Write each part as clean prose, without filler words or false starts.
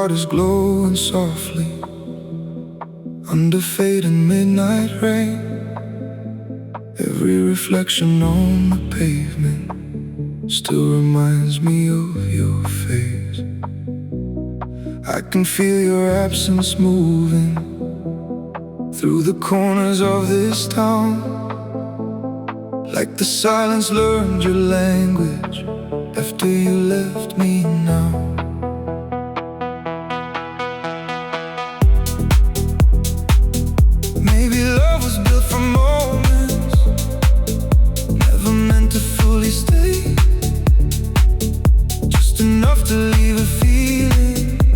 heart is glowing softly under fading midnight rain. Every reflection on the pavement still reminds me of your face. I can feel your absence moving through the corners of this town, like the silence learned your language after you left me now. Maybe love was built for moments, never meant to fully stay, just enough to leave a feeling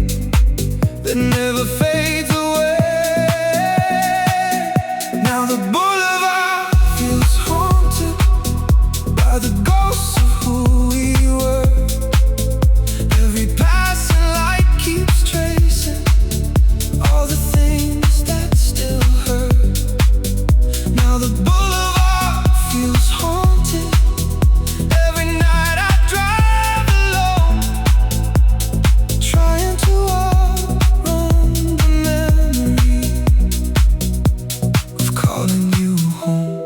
that never fades away. Now the boulevard feels haunted by the ghosts of who we were. Every passing light keeps tracing all the things that still hurt. Now the boulevard feels haunted. Every night I drive alone, trying to outrun the memory of calling you home.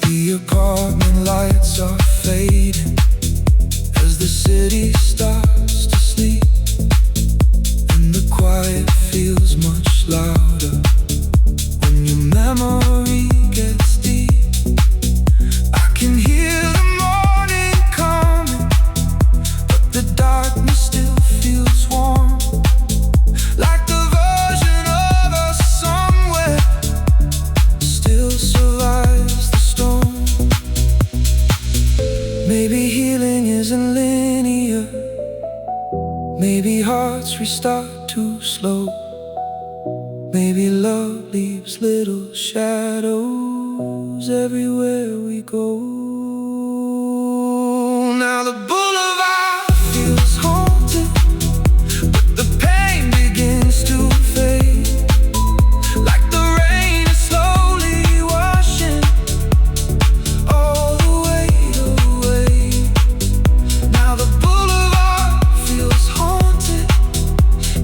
The apartment lights are fading as the city starts to sleep, and the quiet feels much louder when your memory gets deep. I can hear the morning coming, but the darkness still feels warm, like the version of us somewhere still survives the storm. Maybe healing isn't linear, maybe hearts restart too slow, maybe love leaves little shadows everywhere we go. Now the boulevard feels haunted, but the pain begins to fade, like the rain is slowly washing all the weight away. Now the boulevard feels haunted,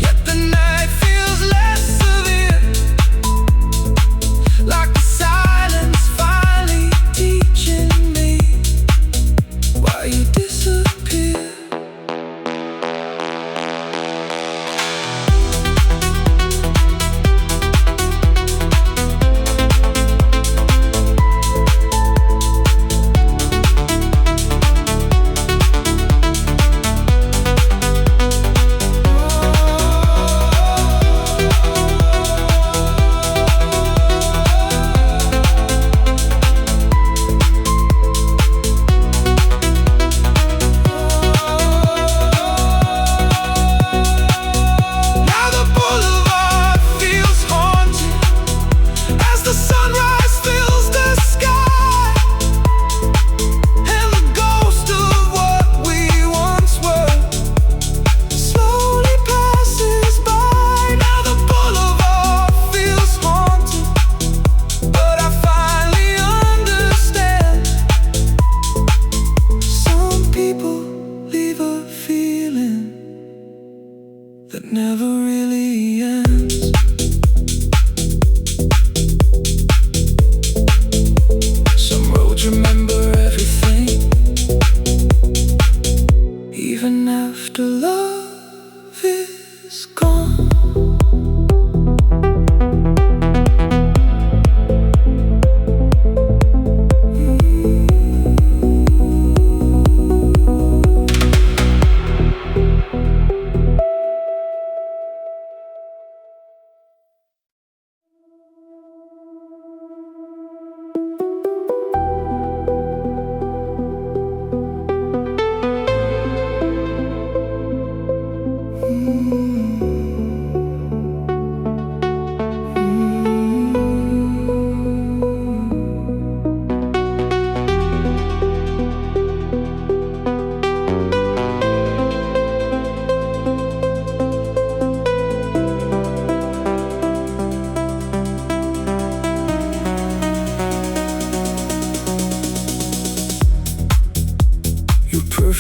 yet the night feels less severe, like the silence finally teaching me why you disappear.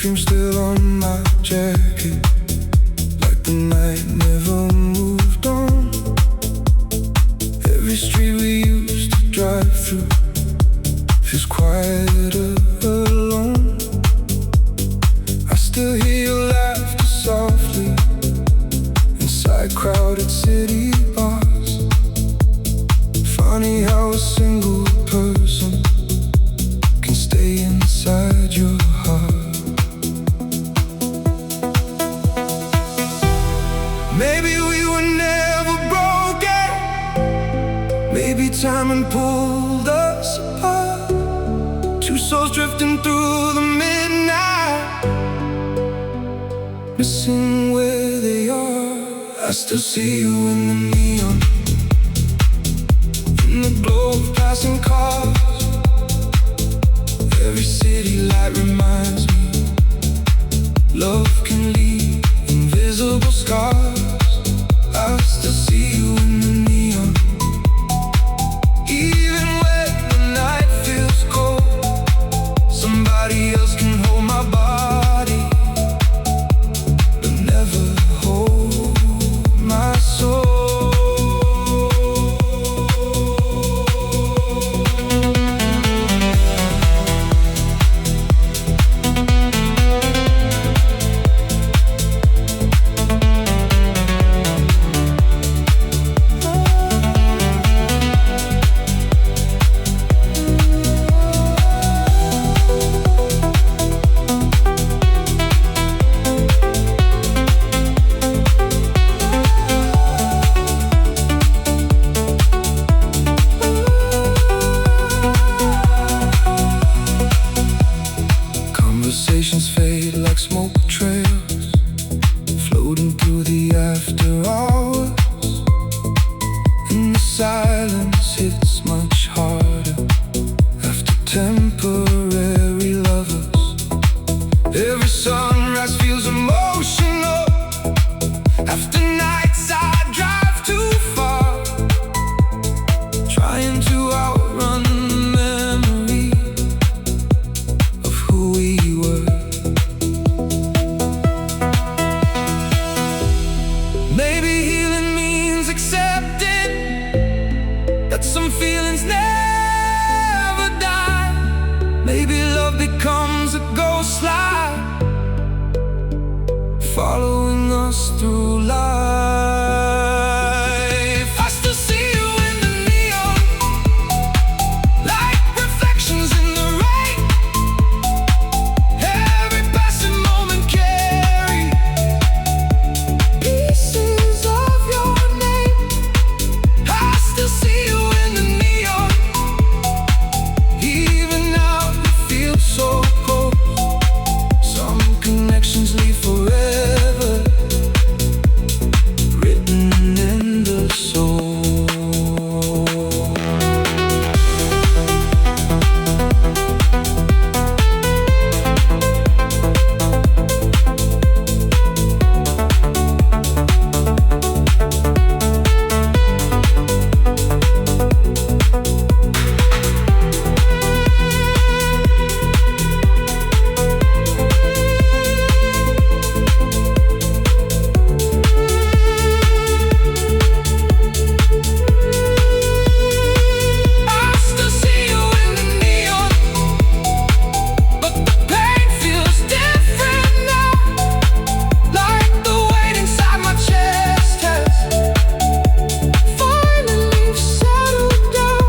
perfume still on my jacket, like the night never moved on. Every street we used to drive through feels quieter alone. I still hear your laughter softly inside crowded city bars. Funny how a single person can stay inside your heart. Maybe we were never broken. Maybe time and pulled us apart. Two souls drifting through the midnight, missing where they are. I still see you in the neon, in the glow of passing cars. Every city light reminds me love can leave invisible scars. I still see you in the neon, even when the night feels cold. Somebody else can hold my body, but never hold my soul. Conversations fade like smoke trails, floating through the after hours. And the silence hits much harder after temporary lovers. Every sunrise feels emotional after nights I drive too far, trying to outrun the memory of who we were. Maybe healing means accepting that some feelings never die. Maybe love becomes a ghost light, following us through life. I still see you in the neon, like reflections in the rain. Every passing moment carry pieces of your name. I still see you in the neon, even now it feels so cold. Some connections leave forever, written in the soul. I still see you in the neon, but the pain feels different now. Like the weight inside my chest has finally settled down.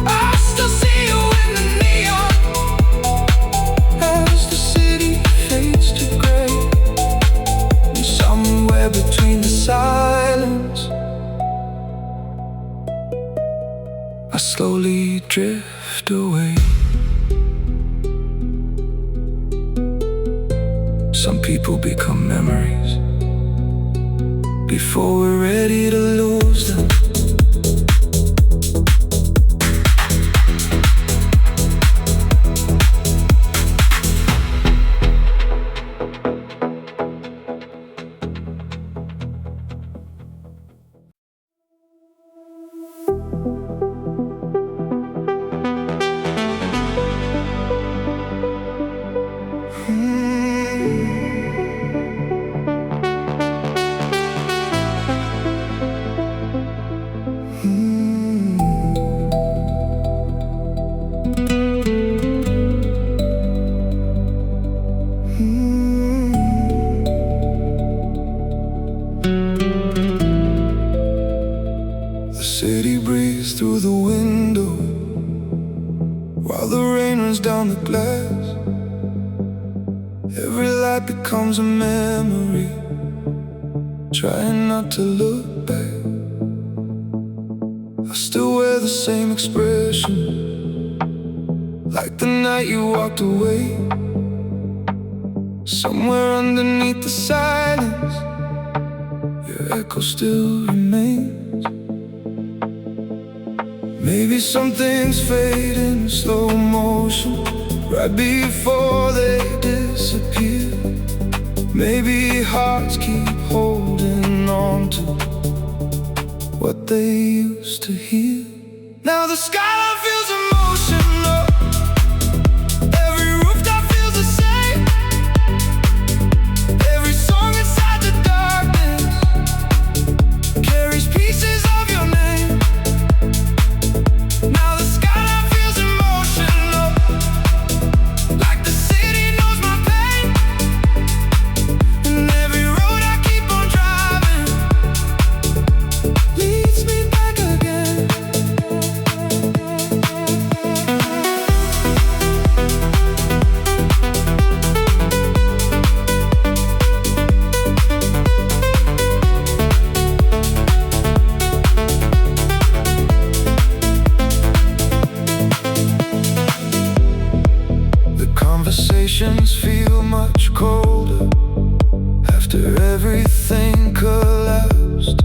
I still see you in the neon, as the city fades to gray. And somewhere between the silence, I slowly drift away. Some people become memories before we're ready to lose them. rain runs down the glass. Every light becomes a memory. Trying not to look back. I still wear the same expression, like the night you walked away. Somewhere underneath the silence, your echo still remains. Maybe some things fade in slow motion right before they disappear. Maybe hearts keep holding on to what they used to hear. Now the skyline feels emotional. Every rooftop feels the same. Every song inside the darkness carries pieces of your name. Now the skyline feels emotional, like the city knows my pain. And every road I keep on driving leads me back again. The conversations feel much colder after everything collapsed.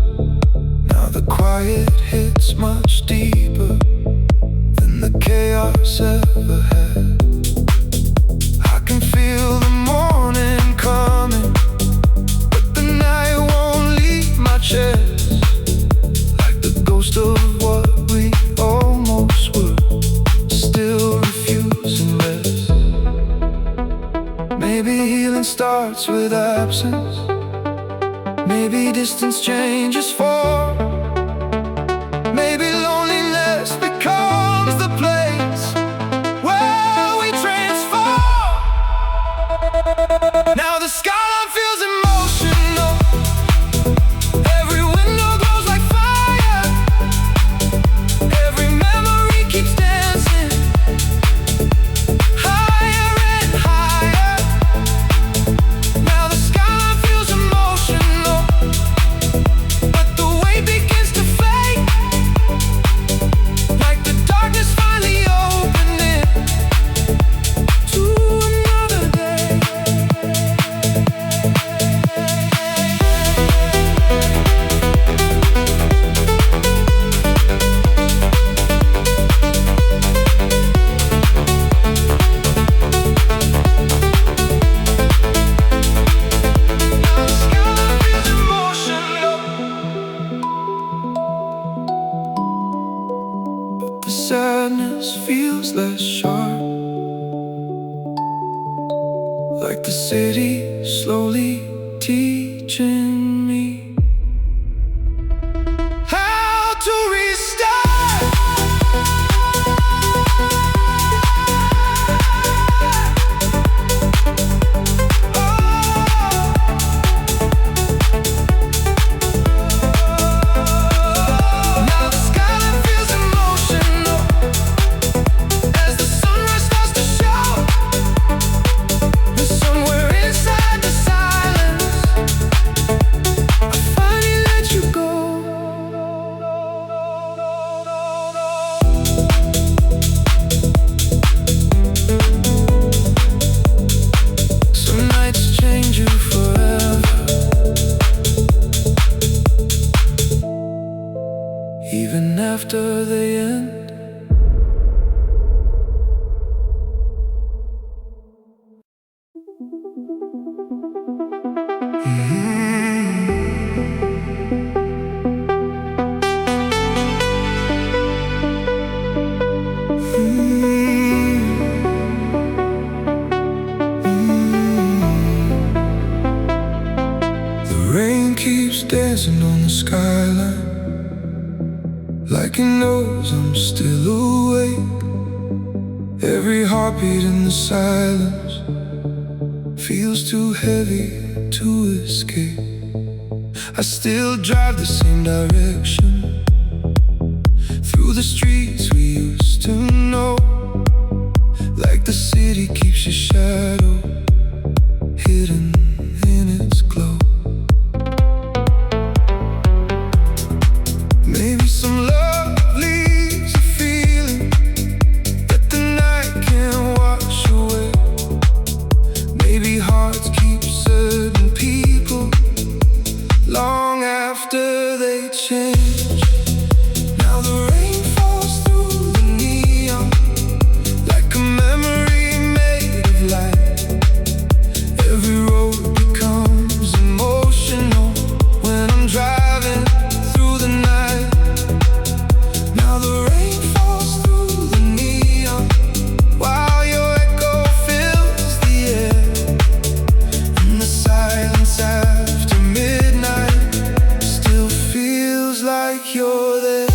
Now the quiet hits much deeper than the chaos ever had. I can feel the morning coming, but the night won't leave my chest. Like the ghost of what we almost were, still refusing rest. Maybe healing starts with absence. Maybe distance changes form. Maybe loneliness becomes the place where we transform. Now the skyline feels emotional. Every window glows like fire. Every memory keeps dancing higher and higher. Now the skyline feels emotional, but the weight begins to fade, like the darkness finally opening to another day. Now the skyline feels emotional, but the sadness feels less sharp. Like the city slowly teaching me how to restart. Now the skyline feels emotional as the sunrise starts to show. And somewhere inside the silence, I finally let you go. Some nights change you forever, even after they end. The rain keeps dancing on the skyline, like it knows I'm still awake. Every heartbeat in the silence feels too heavy to escape. I still drive the same direction through the streets we used to know. city keeps your shadow hidden in its glow. Maybe some love leaves a feeling that the night can't wash away. Maybe hearts keep certain people long after they change. Now the rain falls through the neon like a memory made of light. Every road becomes emotional when I'm driving through the night. Now the rain falls through the neon while your echo fills the air. And the silence after midnight still feels like you're there.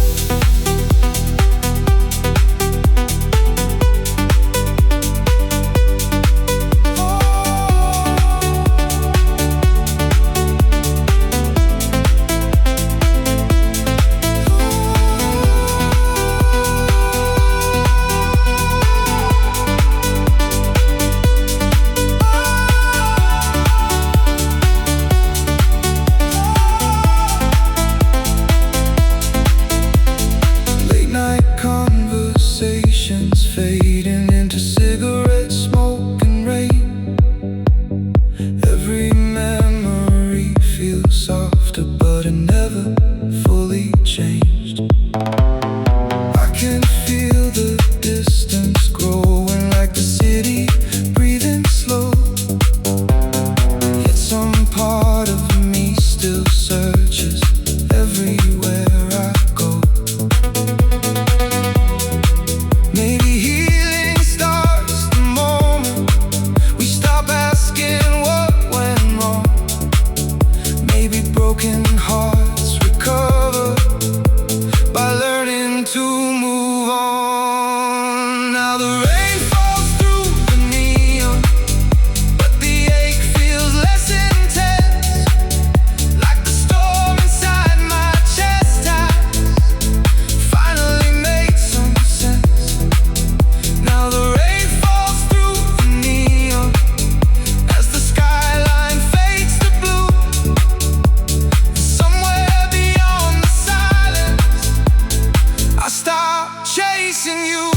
Conversations fading into cigarette smoke and rain. Every memory feels softer, but it never fully changed. I can feel the distance growing like the city breathing slow. Yet some part of me still searches everywhere I go. Maybe healing starts the moment we stop asking what went wrong. Maybe broken hearts recover by learning to move on. Now the rain falls through the neon, but the ache feels less intense. Like the storm inside my chest has finally made some sense. Now the rain falls through the neon as the skyline fades to blue. Somewhere beyond the silence, I stop chasing you.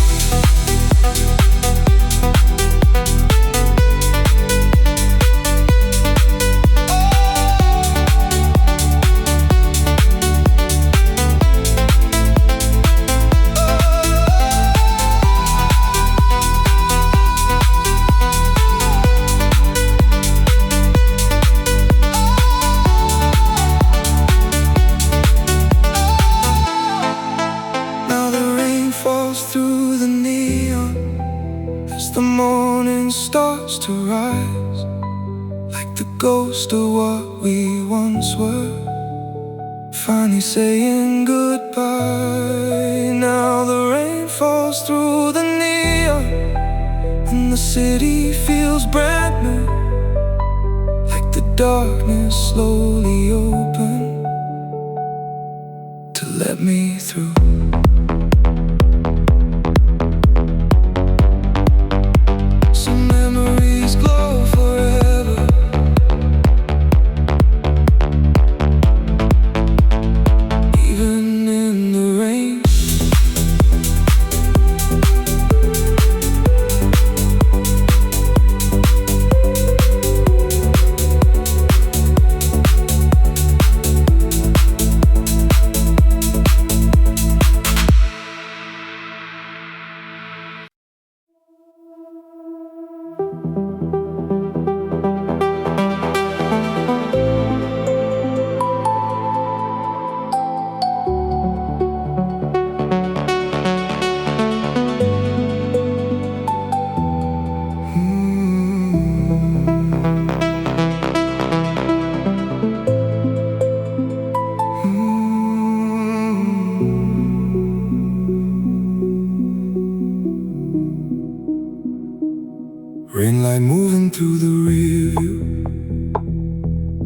Now the rain falls through the neon as the morning starts to rise, like the ghost of what we once were, finally saying goodbye. Now the rain falls through the neon and the city feels brand new, like the darkness slowly open to let me through. Some memories glow forever, even in the rain. Rain light moving through the rear view,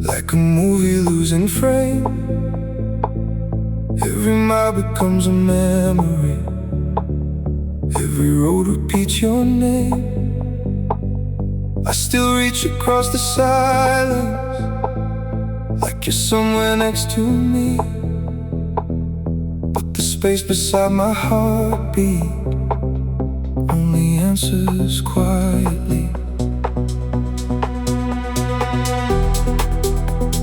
like a movie losing frame. Every mile becomes a memory, every road repeats your name. I still reach across the silence, like you're somewhere next to me. But the space beside my heartbeat only answers quietly.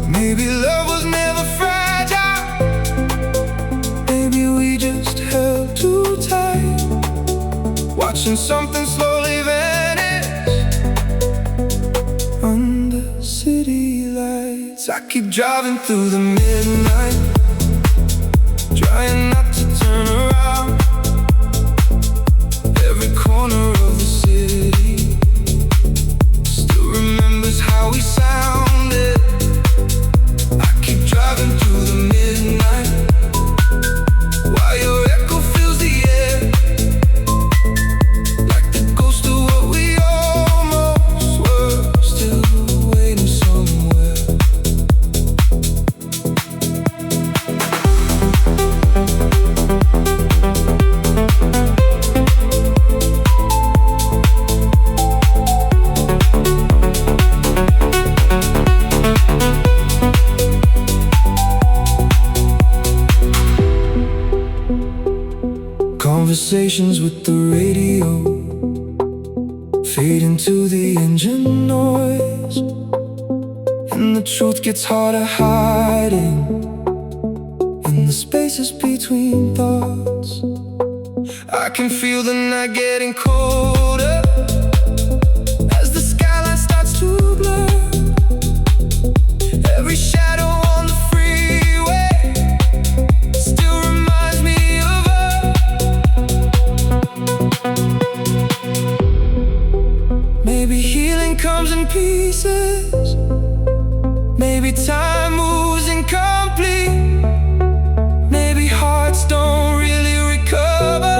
Maybe love was never fragile. Maybe we just held too tight, watching something slowly vanish under city lights. I keep driving through the midnight, trying not to turn around. Every corner of the city still remembers how we sounded. I keep driving through the midnight while your echo fills the air, like the ghost of what we almost were, still waiting somewhere. Conversations with the radio fade into the engine noise, and the truth gets harder hiding in the spaces between thoughts. I can feel the night getting colder as the skyline starts to blur. Every shadow on the freeway still reminds me of her. Maybe healing comes in pieces. Maybe time moves incomplete. Maybe hearts don't really recover,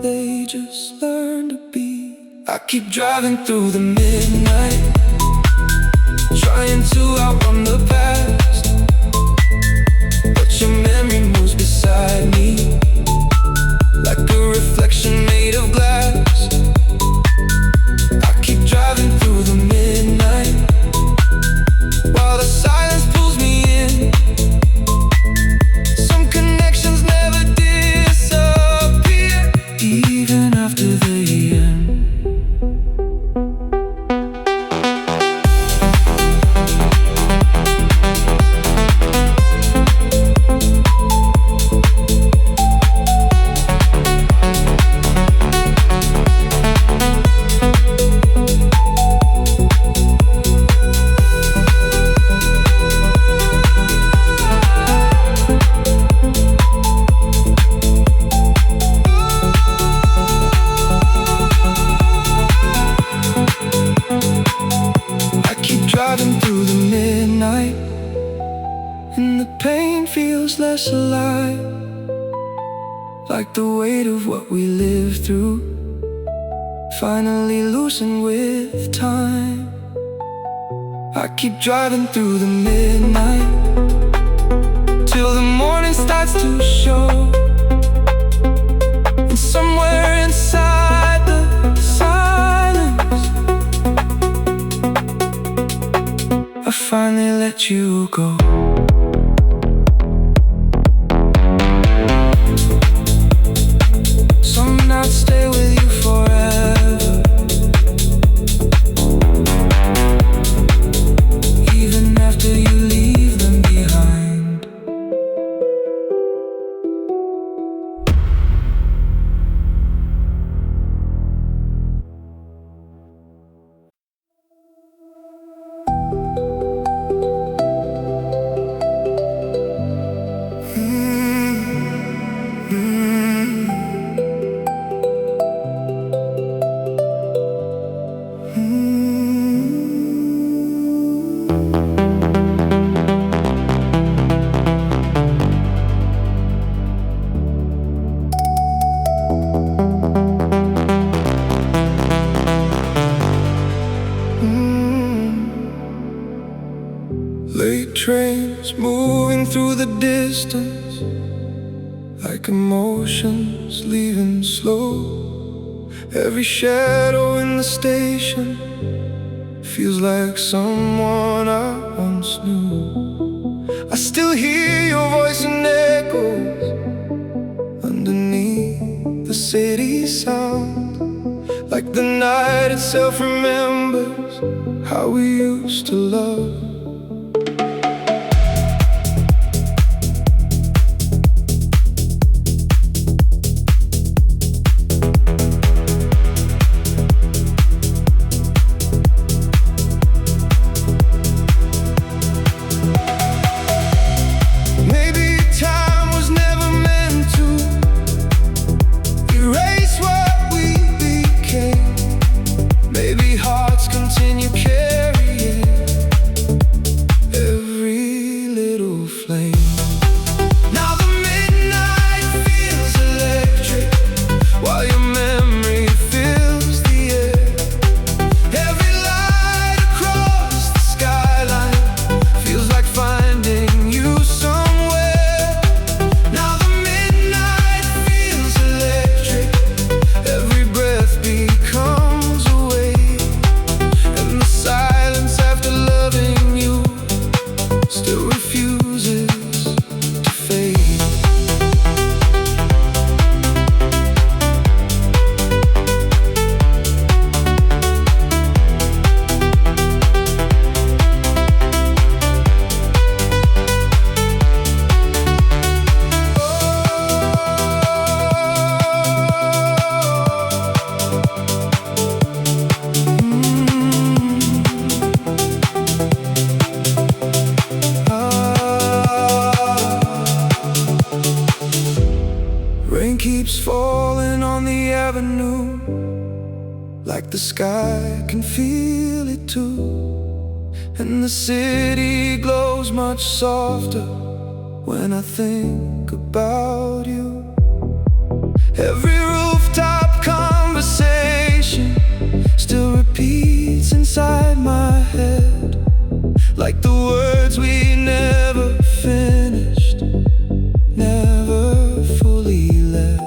they just learn to be. I keep driving through the midnight, trying to outrun the past, but your memory moves beside me like a reflection made of glass. I keep driving through the midnight while the silence pulls me in. Some connections never disappear, even after they end. Driving through the midnight, and the pain feels less alive, like the weight of what we lived through finally loosened with time. I keep driving through the midnight till the morning starts to show, and somewhere inside the silence I finally let you go. Some nights stay with you forever, even after you leave them behind. Late trains moving through the distance, like emotions leaving slow. Every shadow in the station feels like someone I once knew. I still hear your voice in echoes underneath the city sound, like the night itself remembers how we used to love. Keeps falling on the avenue, like the sky can feel it too. And the city glows much softer when I think about you. Every rooftop conversation still repeats inside my head, like the words we never finished, never fully led.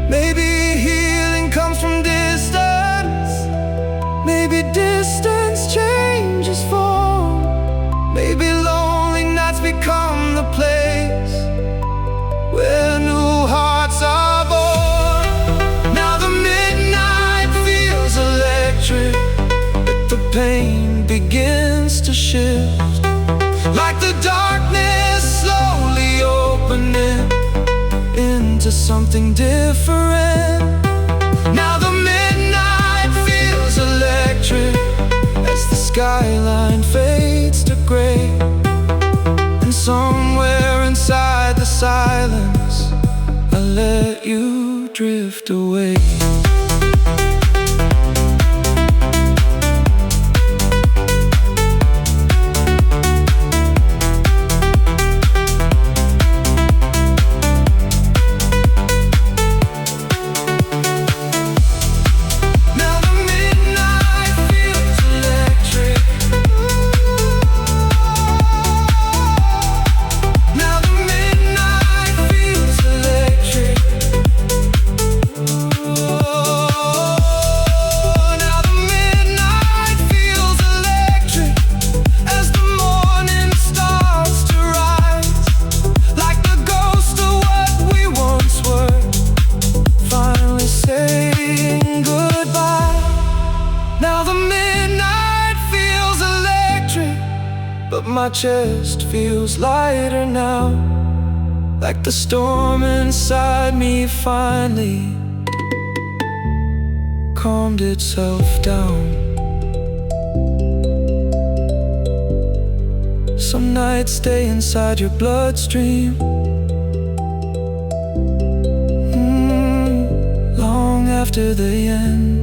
Maybe healing comes from distance, maybe distance changes form, maybe lonely nights become the place where new hearts are born. Now the midnight feels electric, but the pain begins to shift, like the darkness slowly opening into something different. Now the midnight feels electric as the skyline fades to gray, and somewhere inside the silence I let you drift away. My chest feels lighter now, like the storm inside me finally calmed itself down. Some nights stay inside your bloodstream, long after they end.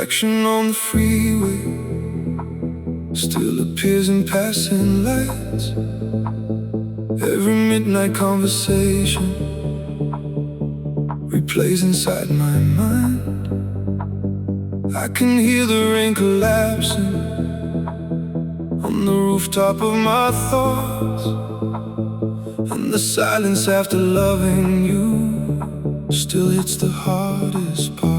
reflection on the freeway still appears in passing lights. Every midnight conversation replays inside my mind. I can hear the rain collapsing on the rooftop of my thoughts, and the silence after loving you still hits the hardest part.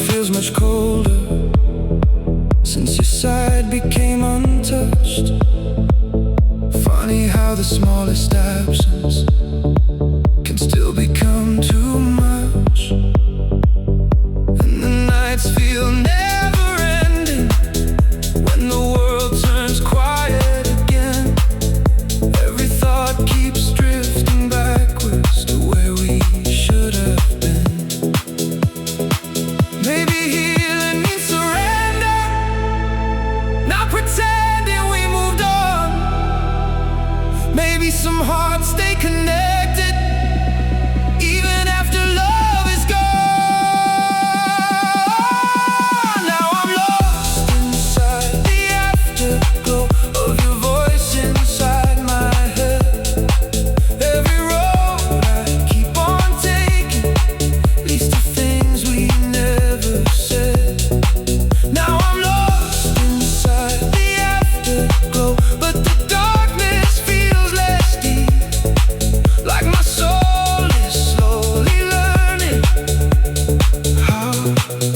Feels much colder since your side became untouched. Funny how the smallest absence can still become too much, and the nights feel never ending when the world turns quiet again. Every thought keeps drifting backwards to where we should have been. Maybe healing means surrender, not pretending we moved on. Maybe some hearts stay connected even after love is gone. Now I'm lost inside the afterglow of your voice inside my head. Every road I keep on taking leads to things we never said. Now I'm lost inside the afterglow, but the darkness feels less deep. Like my soul is slowly learning how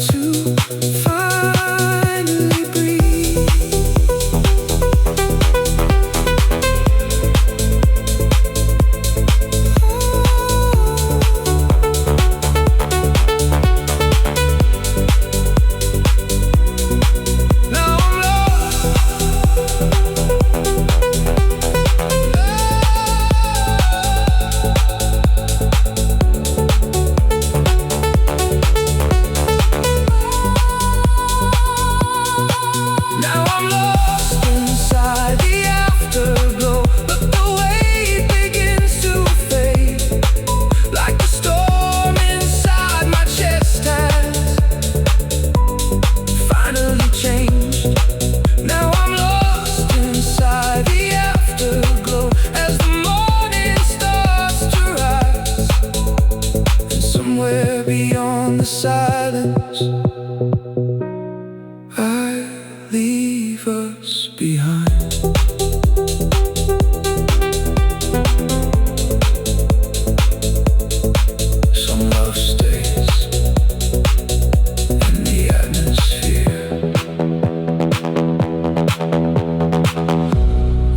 to finally breathe. Now I'm lost. Now I'm lost inside the afterglow, but the weight begins to fade. Like the storm inside my chest has finally changed. Now I'm lost inside the afterglow as the morning starts to rise, and somewhere beyond the silence I leave us behind. Some love stays in the atmosphere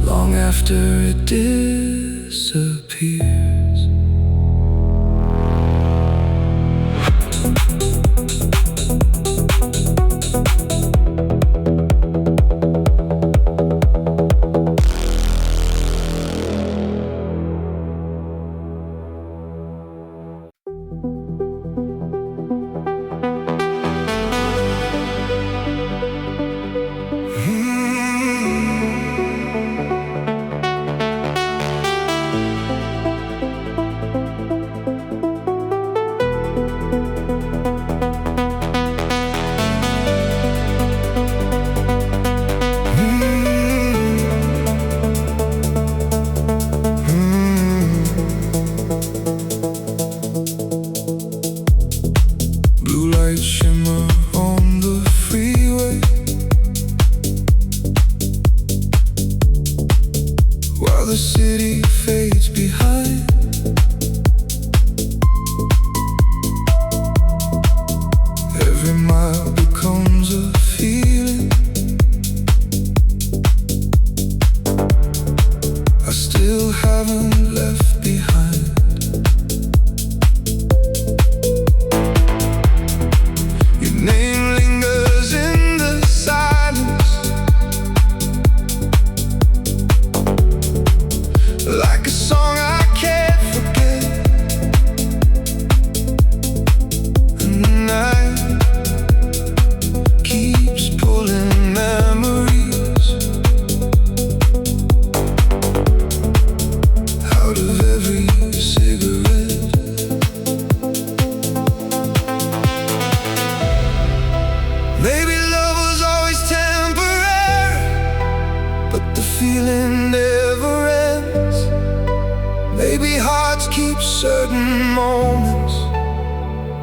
long after it disappears.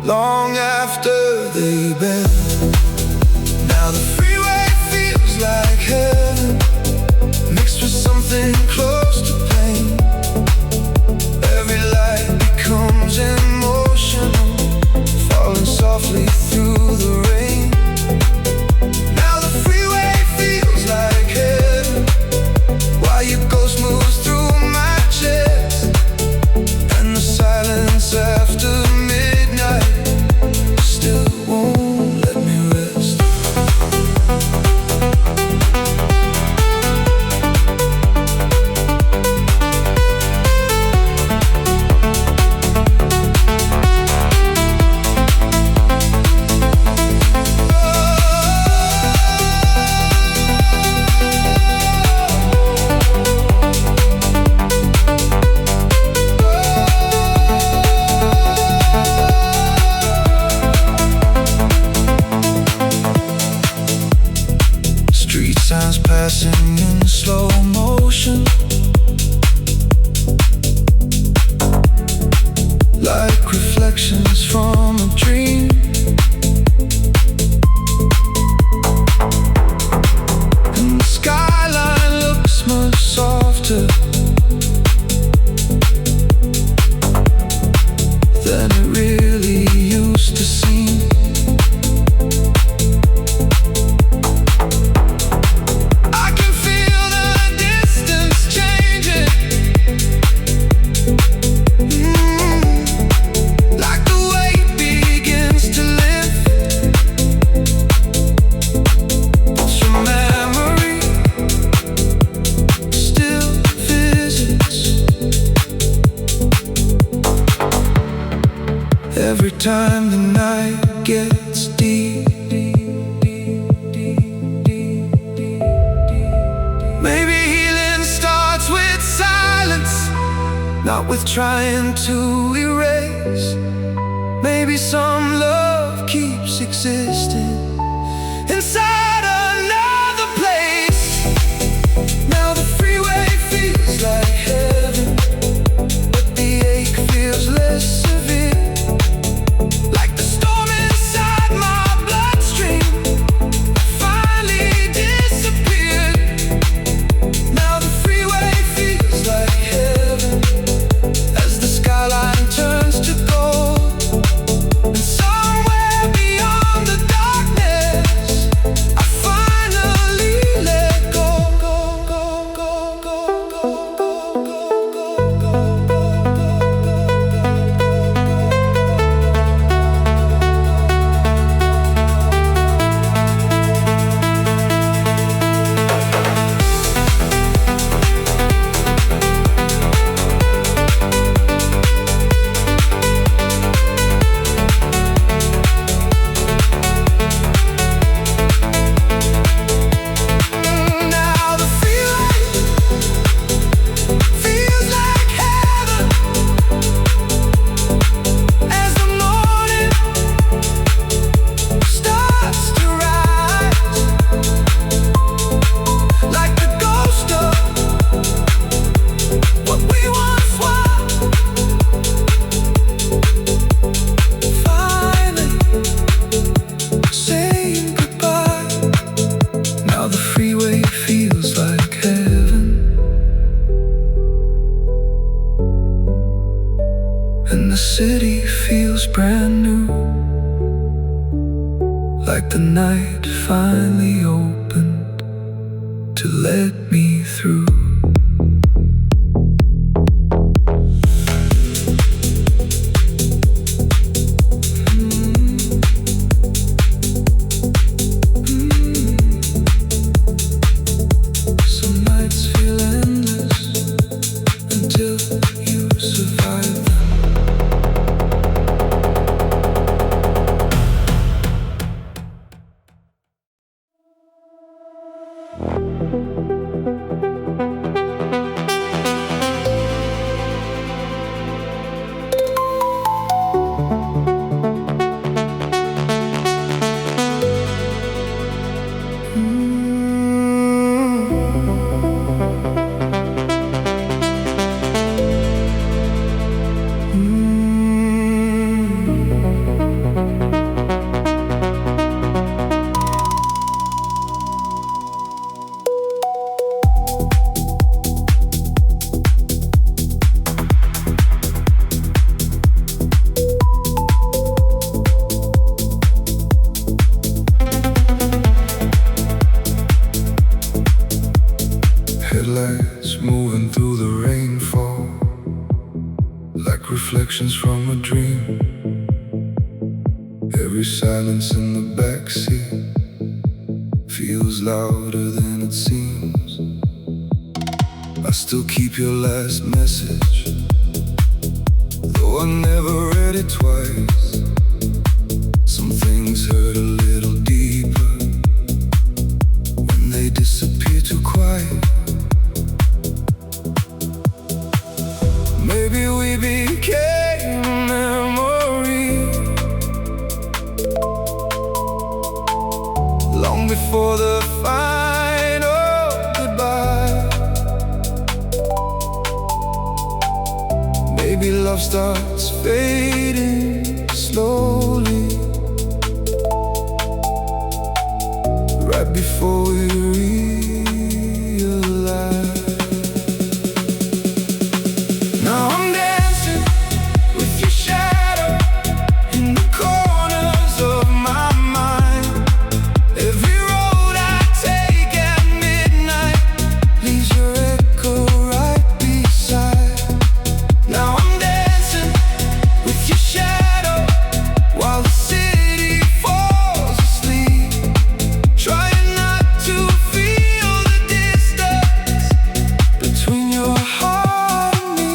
long after they've been. Now the freeway feels like heaven, mixed with something close to pain. Every light becomes emotional, falling softly through the rain. Now the freeway feels like heaven, while your ghost moves through my chest. And the silence after midnight still won't let me rest. Street signs passing in slow motion, like reflections from a dream. And the skyline looks much softer than it really used to seem. I can feel the distance changing, like the weight begins to lift. But your memory still visits. Every time the night gets deep, maybe healing starts with silence, not with trying to erase. Maybe some love keeps existing inside another place. Now the freeway feels like heaven, but the ache feels less severe. Like the storm inside my bloodstream finally disappeared. Now the freeway feels like heaven, as the skyline turns to gold. And somewhere beyond the darkness, I finally let go. Now the freeway feels like heaven, as the morning starts to rise, like the ghost of what we once were. Finally saying goodbye. Now the freeway feels like heaven, and the city feels brand new, like the night finally opened to let me through. Some nights feel endless until you survive them. Every silence in the backseat feels louder than it seems. I still keep your last message, though I never read it twice. Some things hurt a little deeper when they disappear too quiet. Maybe we became a memory long before the final goodbye. Maybe love starts fading slowly right before we realize. Now I'm dancing with your shadow in the corners of my mind. Every road I take at midnight leaves your echo right beside. Now I'm dancing with your shadow while the city falls asleep, trying not to feel the distance between your heart and me.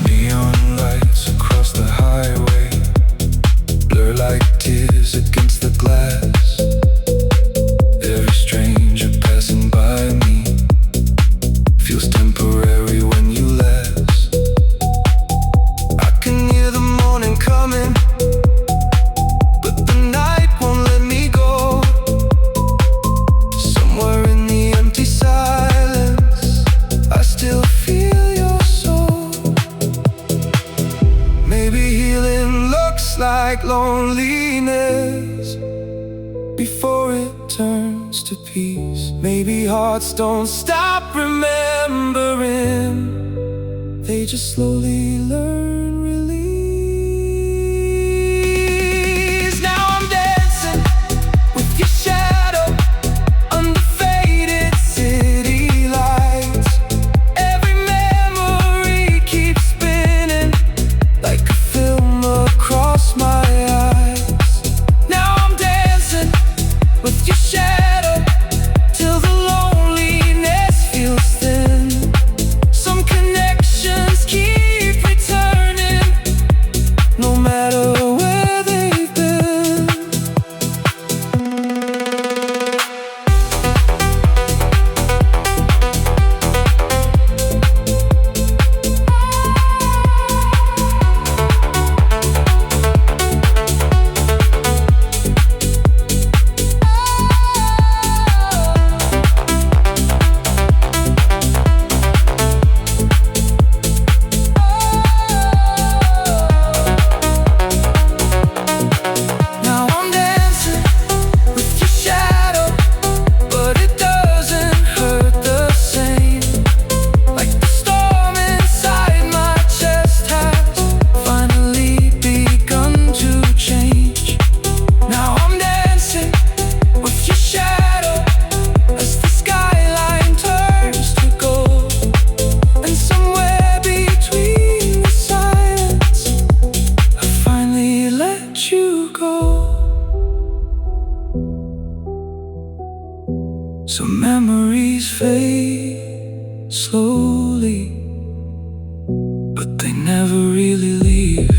Neon lights across the highway blur like tears against the glass. Every stranger passing by me feels temporary when you last. I can hear the morning coming, but the night won't let me go. Somewhere in the empty silence, I still feel your soul. Maybe healing looks like loneliness before it turns to peace. Maybe hearts don't stop remembering, they just slowly learn release. Now I'm dancing with your shadow under faded city lights. Every memory keeps spinning like a film across my eyes. Now I'm dancing with your shadow till the loneliness feels thin. Some connections keep returning, no matter where they've been. Now I'm dancing with your shadow, but it doesn't hurt the same. Like the storm inside my chest has finally begun to change. Now I'm dancing with your shadow as the skyline turns to gold, and somewhere between the silence, I finally let you go. So memories fade slowly, but they never really leave.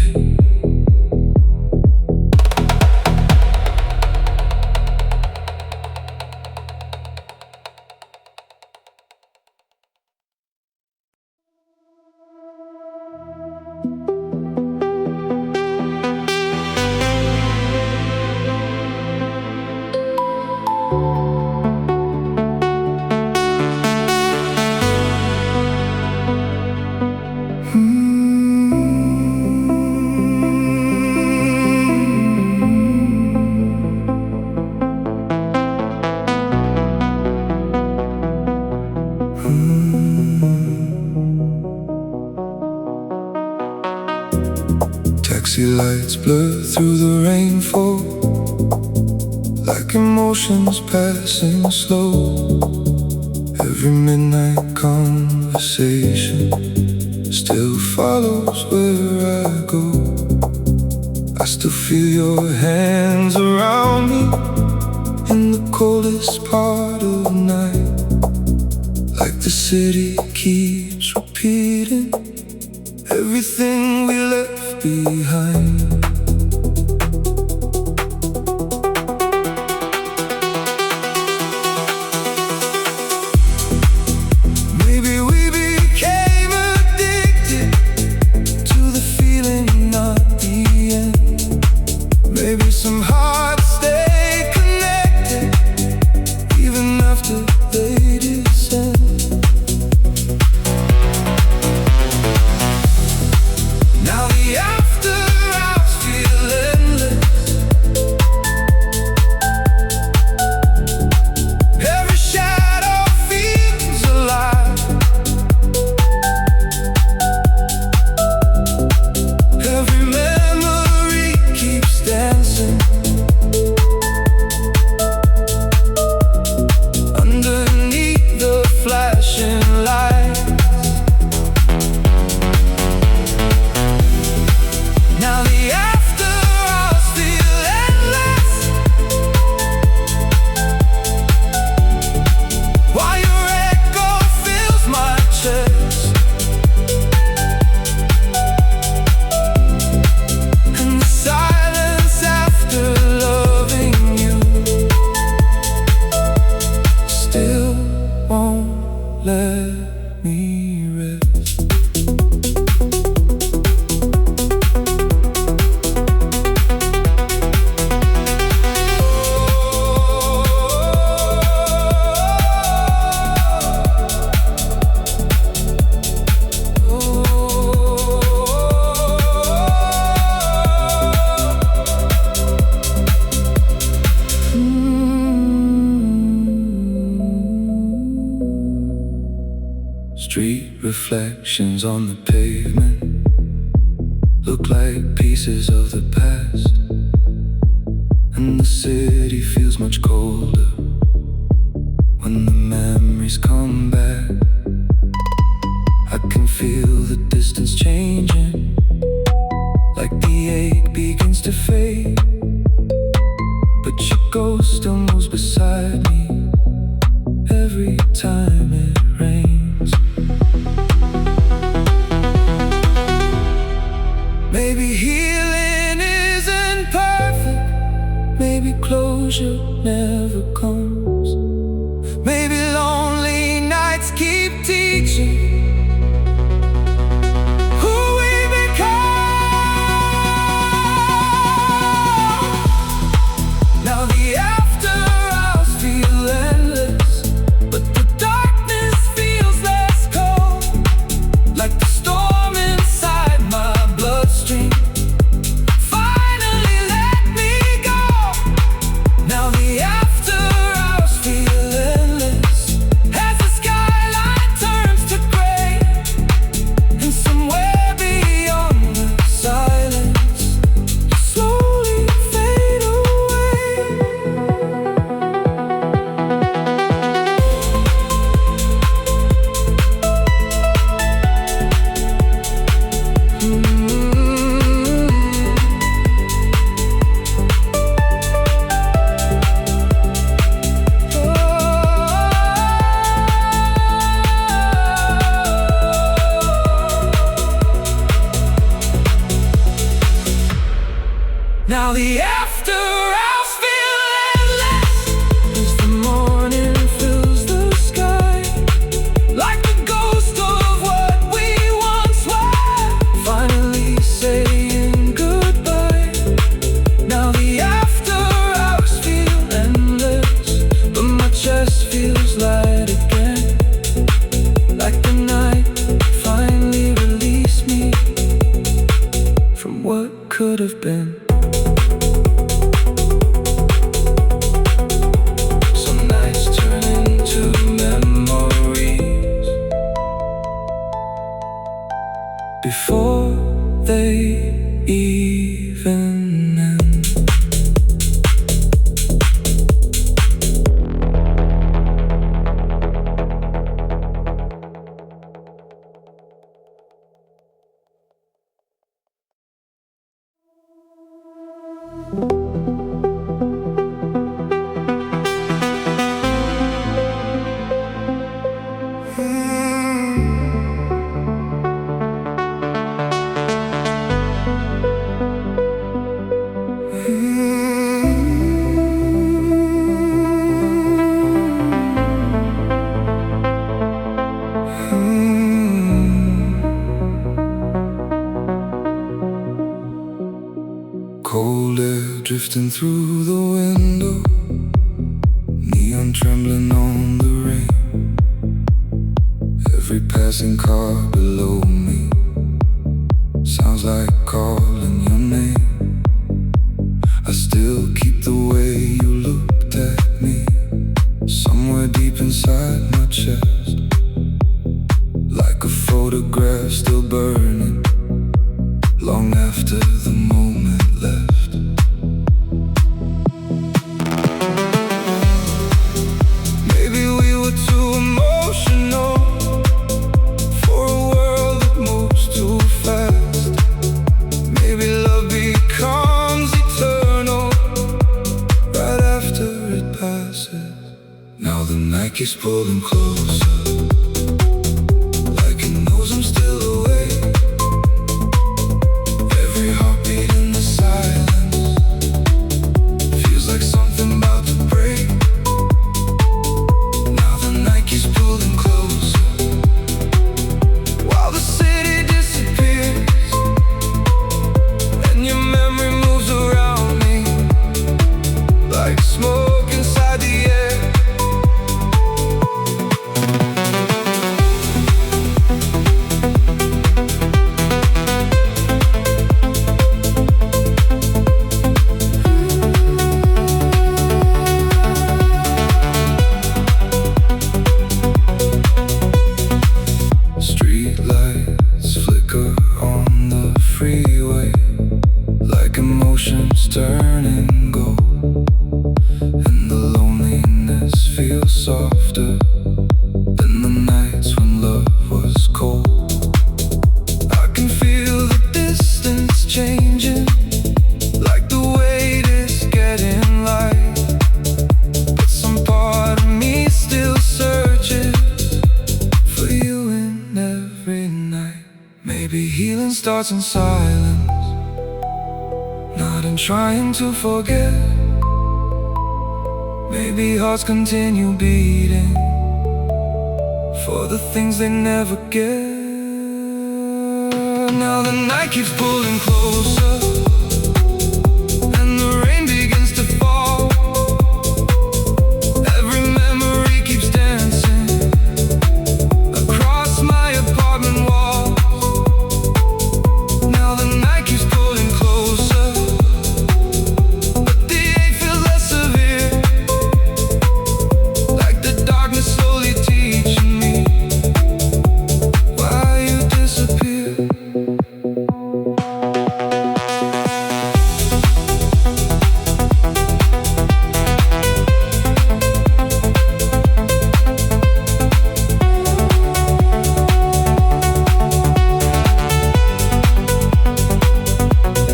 Taxi lights blur through the rainfall, like emotions passing slow. Every midnight conversation still follows where I go. I still feel your hands around me in the coldest part of the night, like the city keeps repeating everything we left behind. Maybe we became addicted to the feeling, not the end. Maybe some hearts stay connected even after they descend. Now the after hours feel endless. Every shadow feels alive. Every memory keeps dancing underneath the flashing lights. Now the after hours feel endless, while your echo fills my chest, and the silence after loving you still won't let me rest. Street reflections on the pavement look like pieces of the past, and the city feels much colder when the memories come back. I can feel the distance changing, like the ache begins to fade, but your ghost still moves beside me every time it rains. Maybe healing isn't perfect, maybe closure never comes. Maybe lonely nights keep teaching who we become. Now the after hours feel endless, but the darkness feels less cold, like the storm inside my bloodstream finally let me go. Now the after hours feel endless, as the skyline turns to gray, and somewhere beyond the silence you slowly fade away. Now the after hours feel endless, as the morning fills the sky, like the ghost of what we once were, finally saying goodbye. Now the after hours feel endless, but my chest feels light again, like the night finally released me from what could have been. Some nights turn into memories before they even end. Cold air drifting through the window, neon trembling on the rain. Every passing car below me sounds like calling your name. I still keep the way you looked at me somewhere deep inside my chest, like a photograph still burning long after the moment left. Maybe we were too emotional for a world that moves too fast. Maybe love becomes eternal right after it passes. Now the night keeps pulling closer, like it knows I'm still awake. Every heartbeat in the silence feels like something about to break. Now the night keeps pulling closer while the city disappears, and your memory moves around me like smoke inside the air. Streetlights flicker on the freeway like emotions turning gold, and the loneliness feels softer than the nights when love was cold. I can feel the distance changing, like the weight is getting light, but some part of me still searches for you in every night. Maybe healing starts in silence, not in trying to forget. Maybe hearts continue beating for the things they never get. Now the night keeps pulling closer, and the rain begins to fall. Every memory keeps dancing across my apartment wall. Now the night keeps pulling closer, but the ache feels less severe, like the darkness slowly teaching me why you disappear.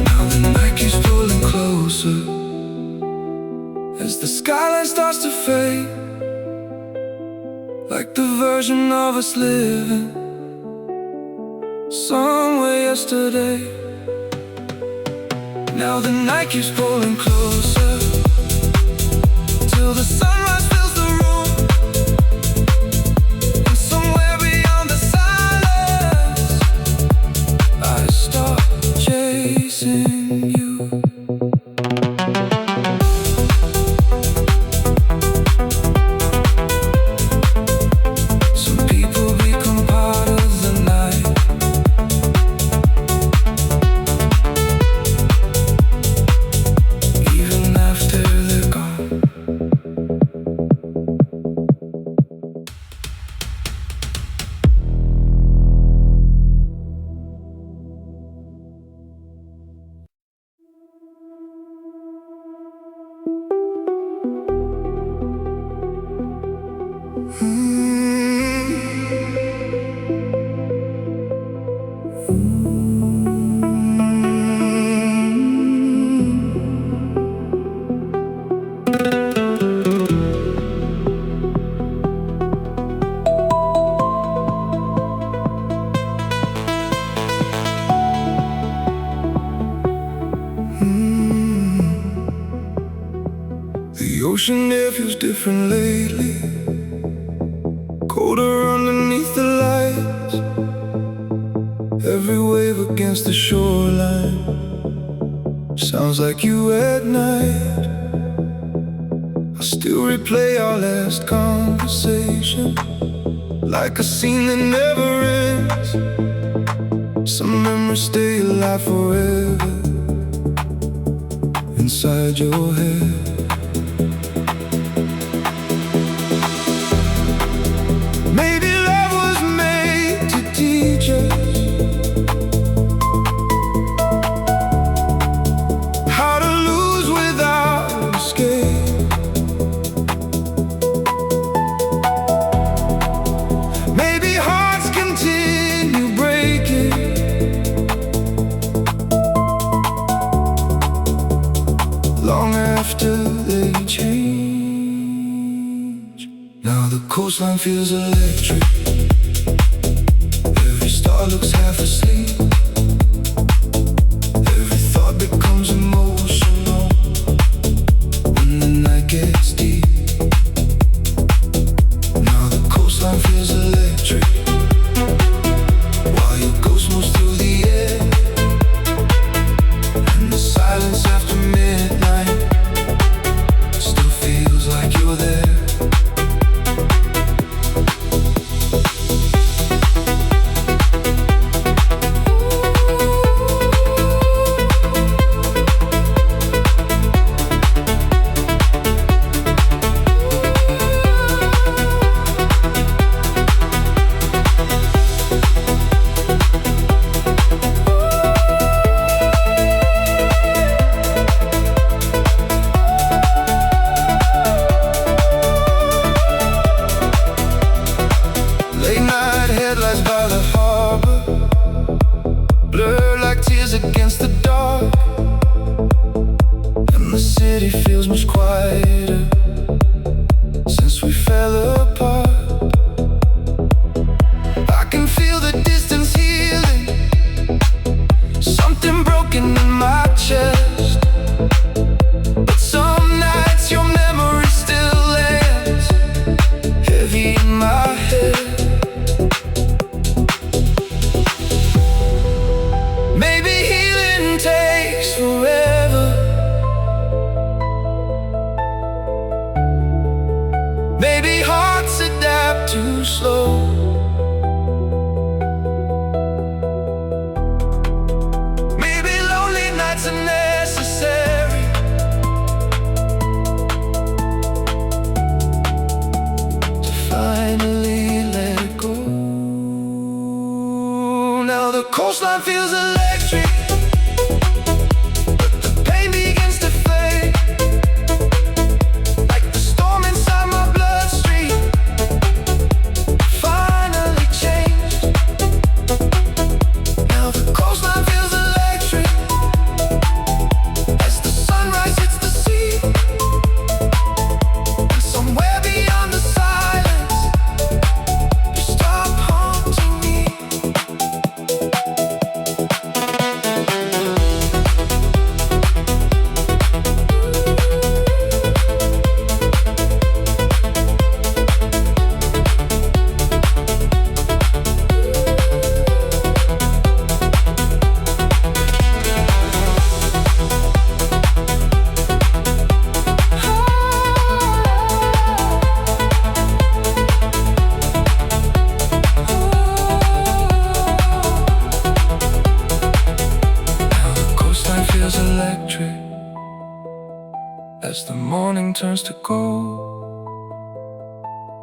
Now the night keeps pulling closer as the skyline starts to fade, like the version of us living somewhere yesterday. Now the night keeps pulling closer till the sunrise fills the room, and somewhere beyond the silence I start chasing you. Some people become part of the night, even after they're gone. ocean air feels different lately, colder underneath the lights. Every wave against the shoreline sounds like you at night. I still replay our last conversation like a scene that never ends. Some memories stay alive forever inside your head. Maybe love was made to teach us how to lose without escape. Maybe hearts continue breaking long after they change. Now the coastline feels electric. Every star looks half asleep. Every thought becomes emotional when the night gets deep. Now the coastline feels electric while your ghost moves through the air. And the silence after midnight still feels like you're there. Late night headlights by the harbor blur like tears against the dark. And the city feels much quieter since we fell apart. I can feel the distance healing, something broken in my chest. But some nights your memory still lands heavy in my head. Maybe healing takes forever. Maybe hearts adapt too slow. Maybe lonely nights are necessary to finally let go. Now the coastline feels electric, but the pain begins to fade, like the storm inside my bloodstream finally changed. Now the coastline feels electric as the sunrise hits the sea. And somewhere beyond the silence you stop haunting me. Now the coastline feels electric as the morning turns to gold,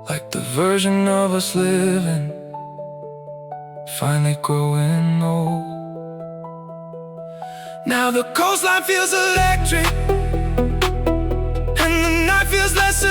like the version of us living finally growing old. Now the coastline feels electric and the night feels less